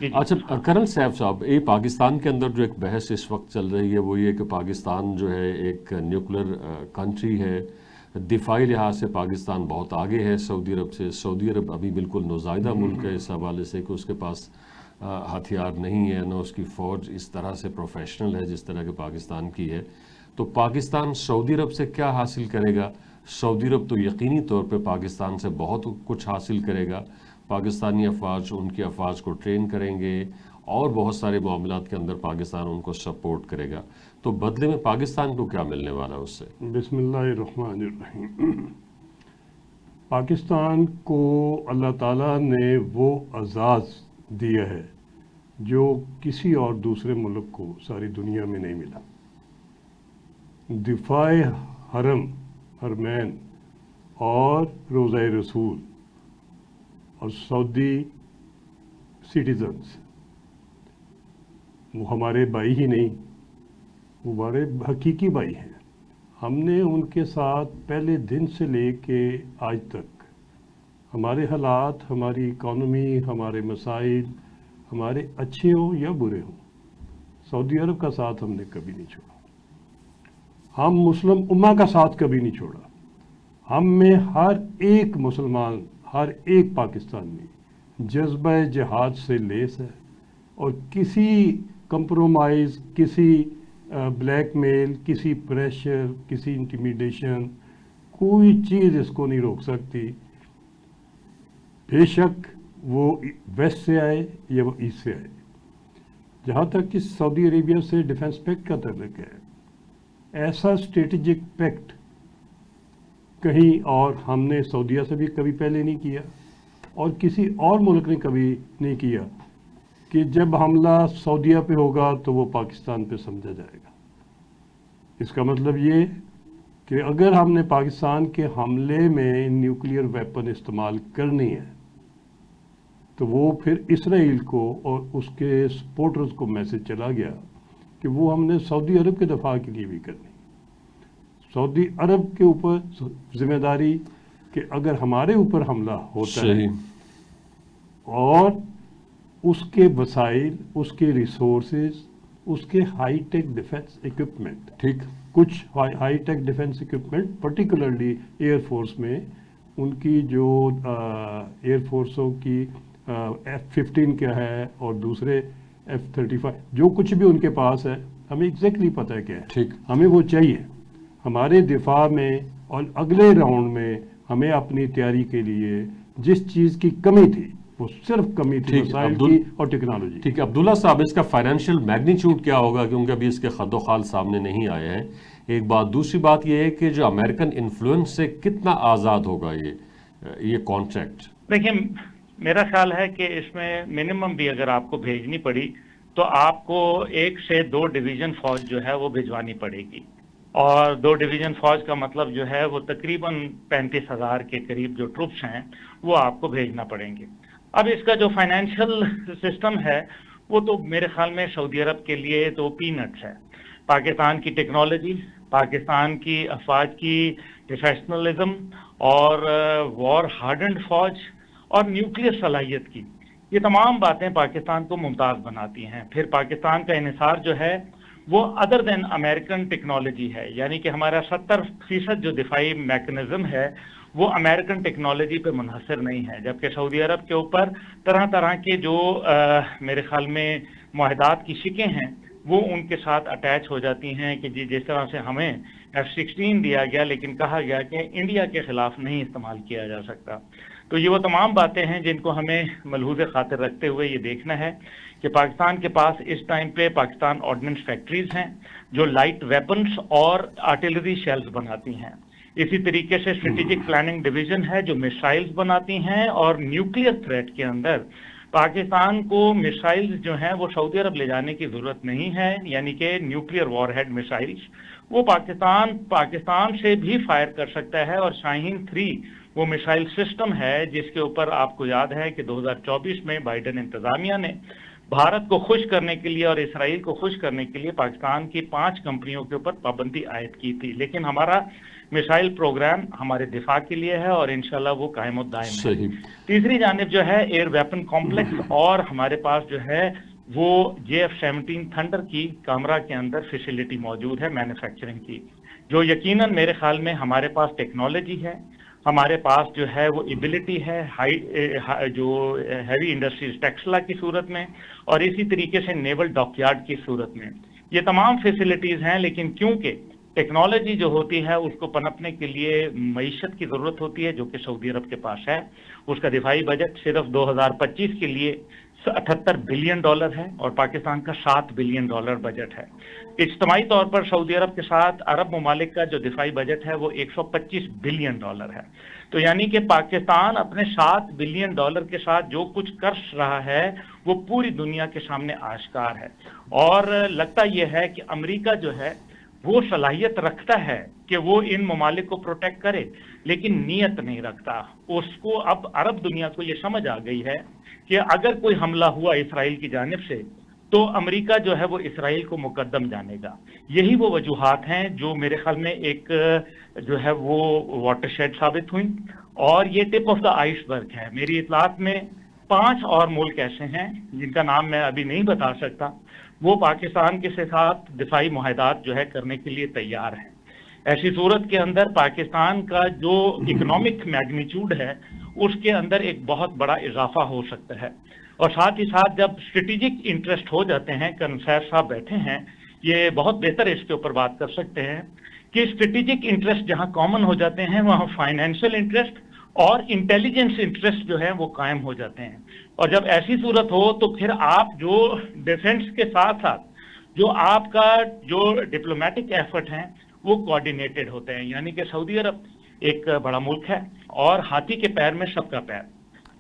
जी जी। अच्छा करल सैफ साहब, ये पाकिस्तान के अंदर जो एक बहस इस वक्त चल रही है वो ये कि पाकिस्तान जो है एक न्यूक्लियर कंट्री है, दिफाई लिहाज से पाकिस्तान बहुत आगे है सऊदी अरब से। सऊदी अरब अभी बिल्कुल नौज़ायदा मुल्क है इस हवाले से कि उसके पास हथियार नहीं है, ना उसकी फ़ौज इस तरह से प्रोफेशनल है जिस तरह के पाकिस्तान की है। तो पाकिस्तान सऊदी अरब से क्या हासिल करेगा? सऊदी अरब तो यकीनी तौर पे पाकिस्तान से बहुत कुछ हासिल करेगा। पाकिस्तानी अफवाज उनकी अफवाज को ट्रेन करेंगे और बहुत सारे मामलात के अंदर पाकिस्तान उनको सपोर्ट करेगा। तो बदले में पाकिस्तान को क्या मिलने वाला है उससे? बिस्मिल्लाहिर्रहमानिर्रहीम। पाकिस्तान को अल्लाह ताला ने वो एजाज़ दिया है जो किसी और दूसरे मुल्क को सारी दुनिया में नहीं मिला। दिफाए हरम, हरमैन और रोज़ा रसूल और सऊदी सिटीजन्स, वो हमारे भाई ही नहीं, वो हमारे हकीकी भाई हैं। हमने उनके साथ पहले दिन से लेके आज तक हमारे हालात, हमारी इकॉनमी, हमारे मसाइल, हमारे अच्छे हों या बुरे हों, सऊदी अरब का साथ हमने कभी नहीं छोड़ा। हम मुस्लिम उम्मा का साथ कभी नहीं छोड़ा। हम में हर एक मुसलमान, हर एक पाकिस्तानी जज्बा जिहाद से लेस है और किसी कंप्रोमाइज़, किसी ब्लैकमेल, किसी प्रेशर, किसी इंटिमिडेशन, कोई चीज़ इसको नहीं रोक सकती। बेशक वो वेस्ट से आए या वो ईस्ट से आए। जहाँ तक कि सऊदी अरेबिया से डिफेंस पैक्ट का तल्लुक है, ऐसा स्ट्रेटेजिक पैक्ट कहीं और हमने सऊदीया से भी कभी पहले नहीं किया और किसी और मुल्क ने कभी नहीं किया कि जब हमला सऊदीया पे होगा तो वो पाकिस्तान पे समझा जाएगा। इसका मतलब ये कि अगर हमने पाकिस्तान के हमले में न्यूक्लियर वेपन इस्तेमाल करनी है तो वो फिर इसराइल को और उसके सपोर्टर्स को मैसेज चला गया कि वो हमने सऊदी अरब के दफा के लिए भी करनी। सऊदी अरब के ऊपर जिम्मेदारी कि अगर हमारे ऊपर हमला होता है और उसके वसाइल, उसके रिसोर्सेज, उसके हाई टेक डिफेंस इक्विपमेंट, ठीक, कुछ high tech defence equipment particularly air force में, उनकी जो एयरफोर्सों की F-15 क्या है और दूसरे F-35 जो कुछ भी उनके पास है, हमें एग्जैक्टली पता है क्या है। ठीक, हमें वो चाहिए हमारे दिफा में। और अगले राउंड में हमें अपनी तैयारी के लिए जिस चीज़ की कमी थी वो सिर्फ कमी थी वसाइल की और टेक्नोलॉजी। ठीक है अब्दुल्ला साहब, इसका फाइनेंशियल मैग्नीट्यूड क्या होगा, क्योंकि अभी इसके खद्दो खाल सामने नहीं आए हैं, एक बात। दूसरी बात ये है कि जो अमेरिकन इन्फ्लुएंस से कितना आज़ाद होगा ये कॉन्ट्रैक्ट? देखिए, मेरा ख्याल है कि इसमें मिनिमम भी अगर आपको भेजनी पड़ी तो आपको 1 से 2 डिवीज़न फौज जो है वो भिजवानी पड़ेगी। और 2 डिवीज़न फौज का मतलब जो है वो तकरीबन 35,000 के करीब जो ट्रुप्स हैं वो आपको भेजना पड़ेंगे। अब इसका जो फाइनेंशियल सिस्टम है वो तो मेरे ख्याल में सऊदी अरब के लिए तो पीनट्स है। पाकिस्तान की टेक्नोलॉजी, पाकिस्तान की अफवाज की प्रोफेशनलिज्म और वॉर हार्डन्ड फौज और न्यूक्लियर सलाहियत की, ये तमाम बातें पाकिस्तान को मुमताज़ बनाती हैं। फिर पाकिस्तान का इन्हिसार जो है वो अदर देन अमेरिकन टेक्नोलॉजी है, यानी कि हमारा 70% जो दिफाई मैकेनिज्म है वो अमेरिकन टेक्नोलॉजी पे मुनहसर नहीं है। जबकि सऊदी अरब के ऊपर तरह तरह के जो मेरे ख्याल में मुआहदात की शिकें हैं वो उनके साथ अटैच हो जाती हैं कि जी जिस तरह से हमें F-16 दिया गया लेकिन कहा गया कि इंडिया के खिलाफ नहीं इस्तेमाल किया जा सकता। तो ये वो तमाम बातें हैं जिनको हमें मलहूज़ खातिर रखते हुए ये देखना है कि पाकिस्तान के पास इस टाइम पे पाकिस्तान ऑर्डिनेंस फैक्ट्रीज हैं जो लाइट वेपन्स और आर्टिलरी शेल्स बनाती हैं। इसी तरीके से स्ट्रेटेजिक प्लानिंग डिवीजन है जो मिसाइल्स बनाती हैं। और न्यूक्लियर थ्रेट के अंदर पाकिस्तान को मिसाइल्स जो हैं वो सऊदी अरब ले जाने की ज़रूरत नहीं है, यानी कि न्यूक्लियर वॉरहेड मिसाइल्स वो पाकिस्तान से भी फायर कर सकता है। और शाहीन 3 وہ मिसाइल सिस्टम है जिसके ऊपर आपको याद है कि 2024 में बाइडेन इंतजामिया ने भारत को खुश करने के लिए और इसराइल को खुश करने के लिए पाकिस्तान की 5 कंपनियों के ऊपर पाबंदी आयद की थी, लेकिन हमारा मिसाइल प्रोग्राम हमारे दिफा के लिए है और इंशाल्लाह वो कायम और दायम है। सही। तीसरी जानिब जो है एयर वेपन कॉम्प्लेक्स और हमारे पास जो है वो JF-17 थंडर की कामरा के अंदर फैसिलिटी मौजूद है मैन्युफैक्चरिंग की, जो यकीनन मेरे ख्याल में हमारे पास टेक्नोलॉजी है, हमारे पास जो है वो एबिलिटी है जो हैवी इंडस्ट्रीज टेक्सला की सूरत में और इसी तरीके से नेवल डॉकयार्ड की सूरत में ये तमाम फैसिलिटीज हैं। लेकिन क्योंकि टेक्नोलॉजी जो होती है उसको पनपने के लिए मईशत की ज़रूरत होती है जो कि सऊदी अरब के पास है। उसका दिफाई बजट सिर्फ 2025 के लिए $78 बिलियन है और पाकिस्तान का $7 बिलियन बजट है। इज्तमाही तौर पर सऊदी अरब के साथ अरब ममालिक का जो दिफाई बजट है वो $125 बिलियन है। तो यानी कि पाकिस्तान अपने $7 बिलियन के साथ जो कुछ कर रहा है वो पूरी दुनिया के सामने आश्कार है। और लगता यह है कि अमेरिका जो है वो सलाहियत रखता है कि वो इन ममालिक को प्रोटेक्ट करे, लेकिन नीयत नहीं रखता। उसको अब अरब दुनिया को ये समझ आ गई है कि अगर कोई हमला हुआ इसराइल की जानिब से तो अमेरिका जो है वो इसराइल को मुकद्दम जानेगा। यही वो वजूहात हैं जो मेरे ख्याल में एक जो है वो वाटरशेड साबित हुई और ये टिप ऑफ द आइसबर्ग है। मेरी इतलात में 5 और मुल्क ऐसे हैं जिनका नाम मैं अभी नहीं बता सकता, वो पाकिस्तान के साथ दिफाई मुआहदात जो है करने के लिए तैयार हैं। ऐसी सूरत के अंदर पाकिस्तान का जो इकोनॉमिक मैग्नीट्यूड है उसके अंदर एक बहुत बड़ा इजाफा हो सकता है। और साथ ही साथ जब स्ट्रेटेजिक इंटरेस्ट हो जाते हैं, कंसैर साहब बैठे हैं, ये बहुत बेहतर इसके ऊपर बात कर सकते हैं कि स्ट्रेटेजिक इंटरेस्ट जहां कॉमन हो जाते हैं वहां फाइनेंशियल इंटरेस्ट और इंटेलिजेंस इंटरेस्ट जो है वो कायम हो जाते हैं। और जब ऐसी सूरत हो तो फिर आप जो डिफेंस के साथ साथ जो आपका जो डिप्लोमेटिक एफर्ट हैं वो कोऑर्डिनेटेड होते हैं। यानी कि सऊदी अरब एक बड़ा मुल्क है और हाथी के पैर में सबका पैर।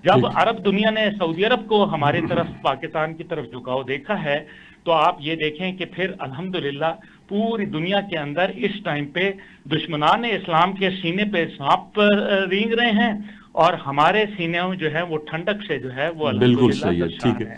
जब अरब दुनिया ने सऊदी अरब को हमारे तरफ पाकिस्तान की तरफ झुकाव देखा है तो आप ये देखें कि फिर अल्हम्दुलिल्लाह पूरी दुनिया के अंदर इस टाइम पे दुश्मनान इस्लाम के सीने पे सांप रेंग रहे हैं और हमारे सीने जो है वो ठंडक से जो है वो बिल्कुल अल्हम्दुलिल्लाह सही है, ठीक है।